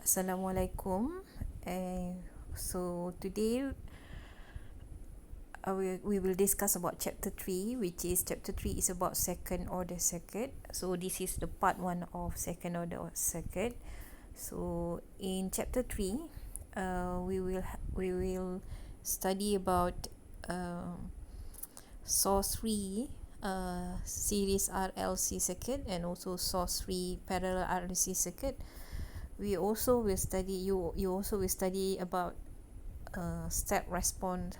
Assalamualaikum. So today we will discuss about chapter 3, which is chapter 3 is about second order circuit. So this is the part 1 of second order circuit. So in chapter 3, we will study about source free series RLC circuit and also source free parallel RLC circuit. We also will study you also will study about step response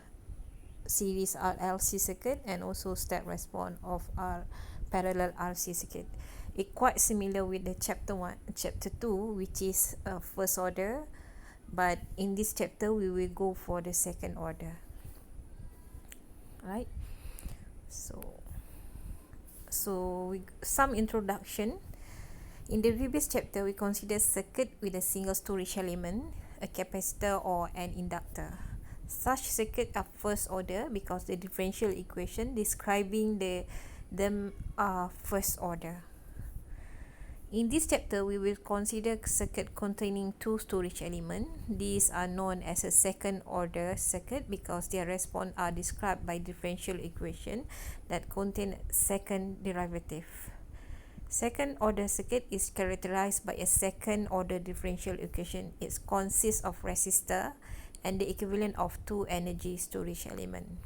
series RLC circuit and also step response of our parallel RC circuit. It quite similar with the chapter 2, which is first order, but in this chapter we will go for the second order. Right? Some introduction. In the previous chapter, we consider circuit with a single storage element, a capacitor or an inductor. Such circuits are first order because the differential equation describing them are first order. In this chapter, we will consider circuit containing two storage elements. These are known as a second order circuit because their response are described by differential equation that contain second derivative. Second order circuit is characterized by a second order differential equation. It consists of resistor and the equivalent of two energy storage element.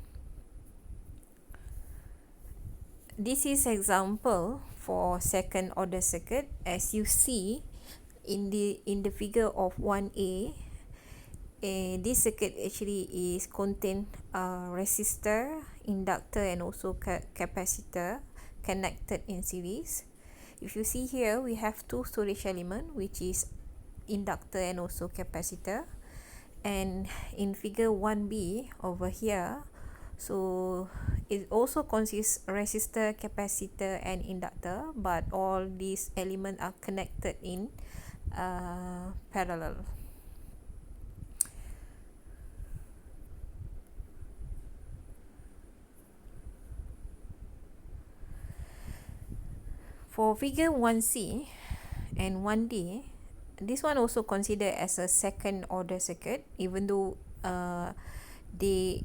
This is example for second order circuit. As you see in the figure of 1A, this circuit actually is contain resistor, inductor and also capacitor connected in series. If you see here, we have two storage element, which is inductor and also capacitor. And in figure 1B over here, so it also consists resistor, capacitor and inductor, but all these elements are connected in parallel. For figure 1C and 1D, this one also considered as a second order circuit, even though the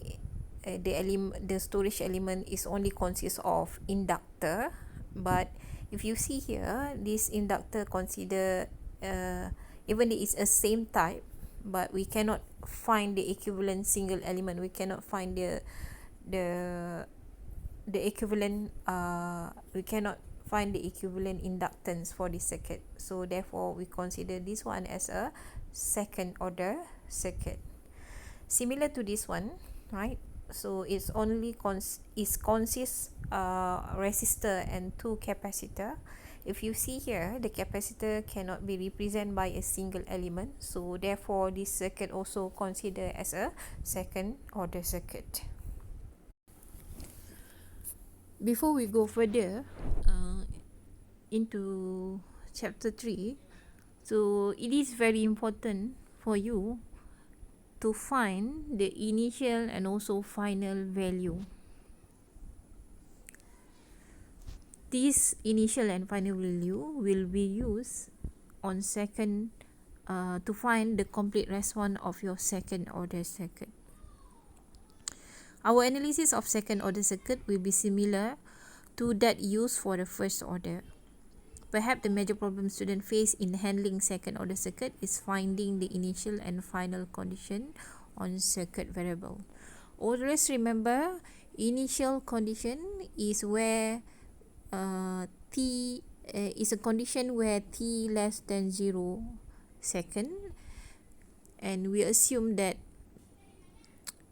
storage element is only consists of inductor. But if you see here, this inductor consider even though it's a same type, but we cannot find the equivalent single element. We cannot find the equivalent we cannot find the equivalent inductance for this circuit. So therefore we consider this one as a second order circuit. Similar to this one, right? So it's only consists resistor and two capacitor. If you see here, the capacitor cannot be represented by a single element, so therefore this circuit also considered as a second order circuit. Before we go further into chapter 3, so it is very important for you to find the initial and also final value. This initial and final value will be used on second to find the complete response of your second order circuit. Our analysis of second order circuit will be similar to that used for the first order. Perhaps the major problem students face in handling second order circuit is finding the initial and final condition on circuit variable. Always remember, initial condition is where t is a condition where t less than 0 second, and we assume that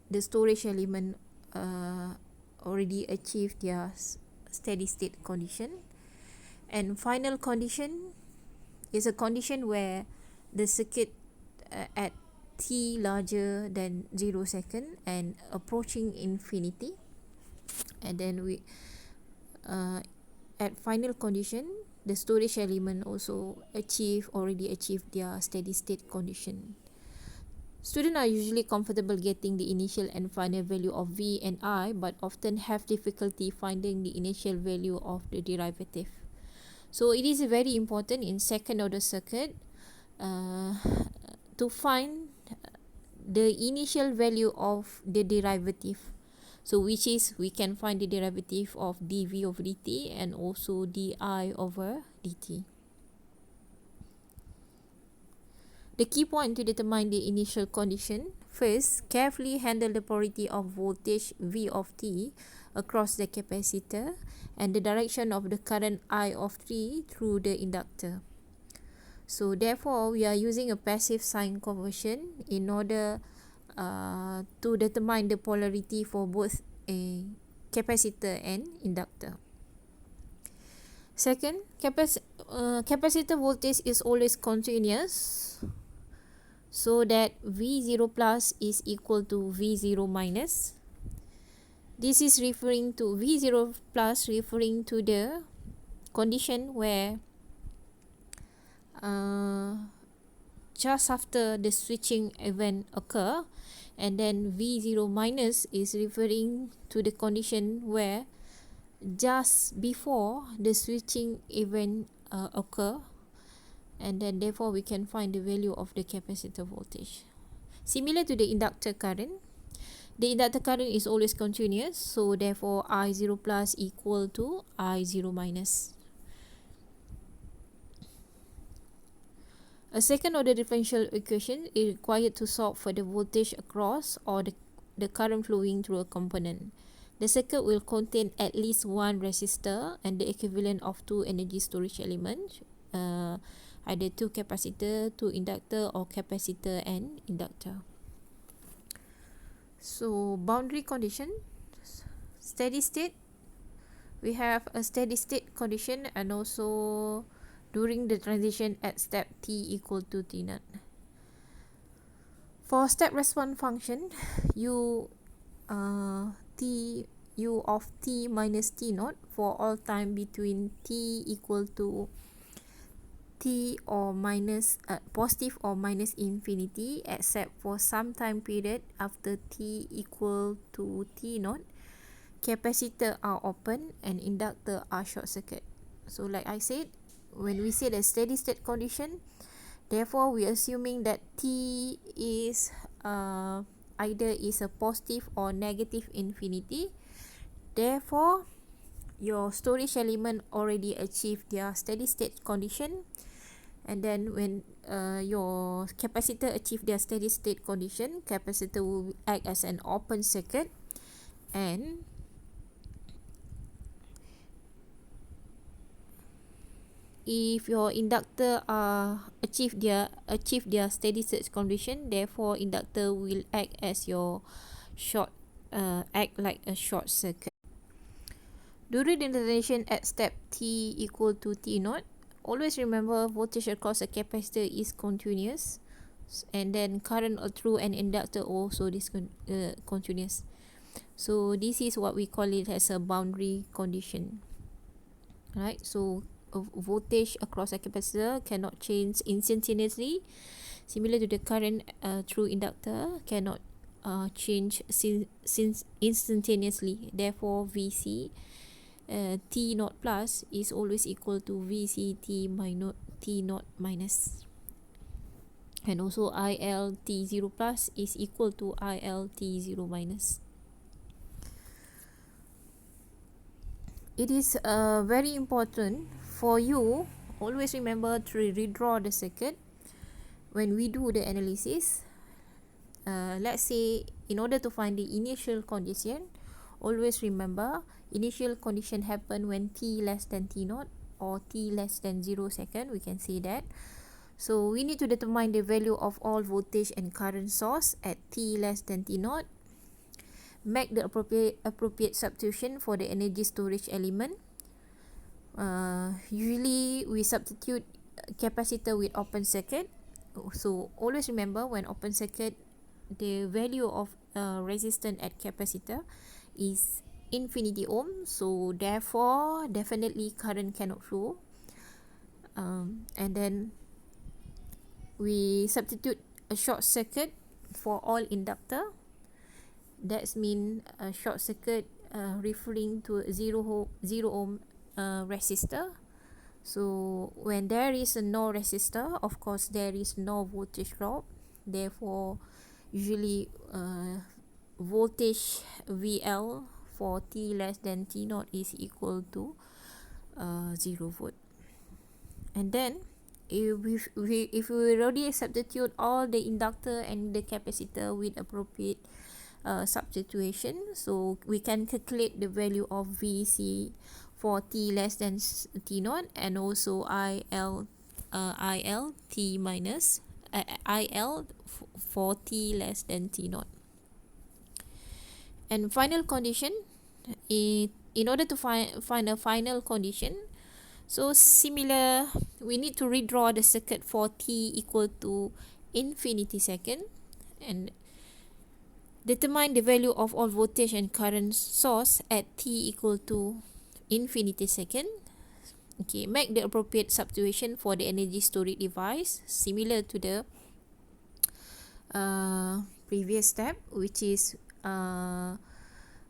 the storage element already achieved their steady state condition. And final condition is a condition where the circuit at t larger than 0 second and approaching infinity, and then we at final condition the storage element also already achieved their steady state condition. Students are usually comfortable getting the initial and final value of V and I, but often have difficulty finding the initial value of the derivative. So it is very important in second order circuit to find the initial value of the derivative. So which is, we can find the derivative of dv over dt and also di over dt. The key point to determine the initial condition: first, carefully handle the polarity of voltage V of t across the capacitor and the direction of the current I of t through the inductor. So therefore, we are using a passive sign conversion in order to determine the polarity for both a capacitor and inductor. Second, capacitor voltage is always continuous, so that V0 plus is equal to V0 minus. This is referring to V0 plus, referring to the condition where just after the switching event occur, and then V0 minus is referring to the condition where just before the switching event occur, and then therefore we can find the value of the capacitor voltage. Similar to the inductor current, the inductor current is always continuous, so therefore I0 plus equal to I0 minus. A second order differential equation is required to solve for the voltage across or the current flowing through a component. The circuit will contain at least one resistor and the equivalent of two energy storage elements, either two capacitor, two inductor, or capacitor and inductor. So boundary condition, steady state, we have a steady state condition and also during the transition at step t equal to t naught. For step response function, u of t minus t naught for all time between t equal to t or minus positive or minus infinity, except for some time period after t equal to t naught, capacitor are open and inductor are short circuit. So like I said, when we say the steady state condition, therefore we are assuming that t is either is a positive or negative infinity. Therefore your storage element already achieved their steady state condition, and then when your capacitor achieve their steady state condition, capacitor will act as an open circuit, and if your inductor achieve their steady state condition, therefore inductor will act as your act like a short circuit. During the transition at step t equal to t naught, always remember voltage across a capacitor is continuous, and then current through an inductor also is continuous. So this is what we call it as a boundary condition, right? So voltage across a capacitor cannot change instantaneously, similar to the current through inductor cannot change since instantaneously. Therefore VC t naught plus is always equal to VC t naught minus, and also IL T0 plus is equal to IL T0 minus. It is very important for you always remember to redraw the circuit when we do the analysis. Let's say in order to find the initial condition, always remember initial condition happen when t less than t naught or t less than 0 second, we can say that. So we need to determine the value of all voltage and current source at t less than t naught. Make the appropriate substitution for the energy storage element. Usually we substitute capacitor with open circuit. So always remember, when open circuit, the value of resistance at capacitor is infinity ohm, so therefore definitely current cannot flow. And then we substitute a short circuit for all inductor. That's mean a short circuit referring to a zero ohm resistor. So when there is no resistor, of course there is no voltage drop. Therefore, usually voltage VL for T less than T naught is equal to 0 volt. And then if we already substitute all the inductor and the capacitor with appropriate substitution, so we can calculate the value of VC for T less than T naught, and also IL T minus IL for T less than T naught. And final condition, in order to find a final condition, so similar, we need to redraw the circuit for T equal to infinity second and determine the value of all voltage and current source at T equal to infinity second. Okay, make the appropriate substitution for the energy storage device, similar to the previous step, which is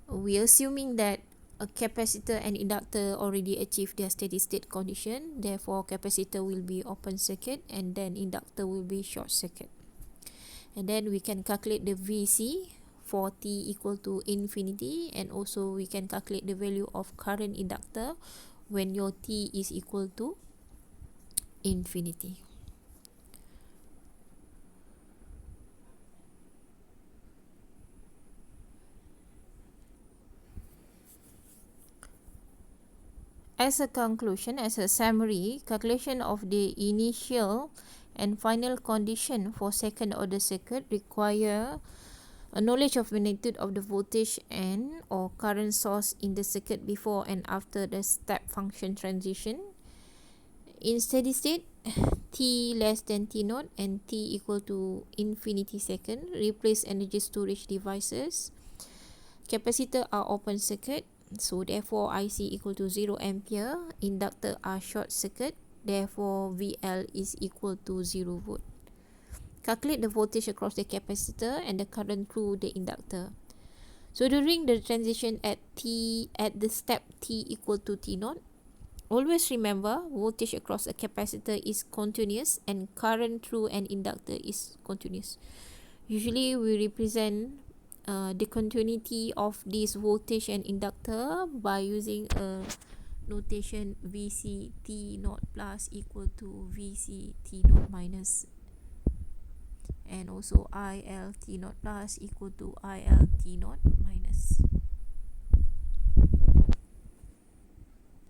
we assuming that a capacitor and inductor already achieve their steady state condition. Therefore, capacitor will be open circuit and then inductor will be short circuit. And then we can calculate the VC for T equal to infinity, and also we can calculate the value of current inductor when your T is equal to infinity. As a conclusion, as a summary, calculation of the initial and final condition for second order circuit require a knowledge of magnitude of the voltage and or current source in the circuit before and after the step function transition. In steady state, T less than T naught and T equal to infinity second, replace energy storage devices. Capacitor are open circuit, so therefore IC equal to 0 ampere. Inductor are short circuit, therefore VL is equal to 0 volt. Calculate the voltage across the capacitor and the current through the inductor. So during the transition at the step T equal to T naught, always remember voltage across a capacitor is continuous and current through an inductor is continuous. Usually we represent the continuity of this voltage and inductor by using a notation VC T naught plus equal to VC T naught minus, and also IL T naught plus equal to IL T naught minus.